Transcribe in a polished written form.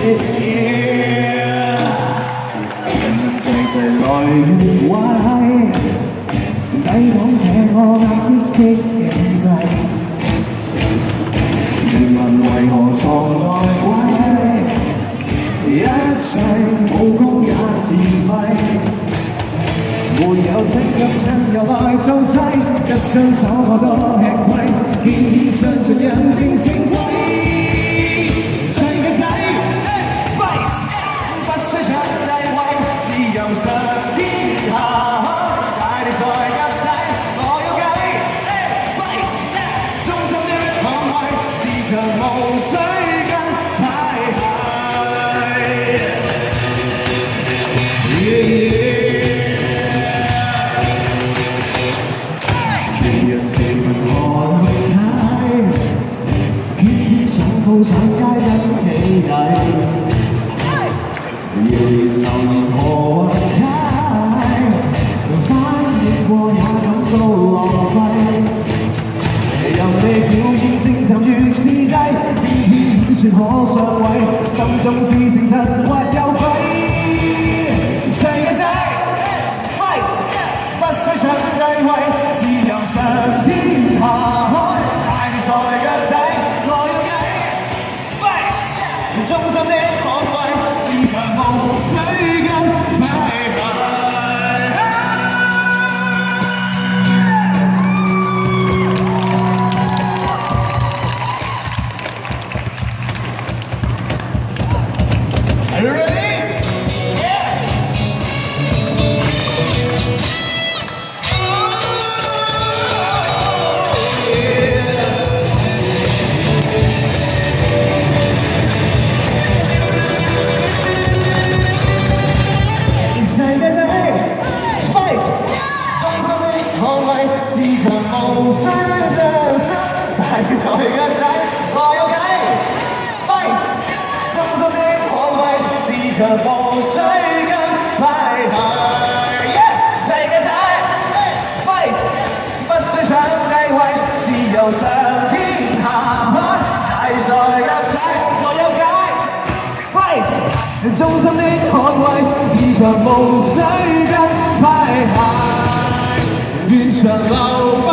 人人齊齊來越話係，抵擋這個壓抑的經濟。靈魂為何藏內鬼？一世武功也自廢。沒有升級親友來做勢，一雙手我多吃虧，偏偏相信人定勝貴。世界仔 fight， 不需搶地位，自由上天下海，大地在腳底，我有計 fight， 忠心的捍衛，自強無需跟派系。上鋪上街跟起底，謠言流言何解？翻譯過也感到浪費。任你表演聲沉如是低，天天演說可上位，心中是誠實或有鬼。世界仔 fight， 不需搶地位，自由上天下海，大地在腳底。忠心的捍衛，自強無需跟派系。Are you ready? Yeah! 自強無需良心，大地在腳底，我有計 fight， 忠心的捍衛，自強無需跟派系。世界仔 fight， 不需搶地位，自由上天下海，大地在腳底，我有計 fight， 忠心的捍衛，自強無需跟派系。願長流不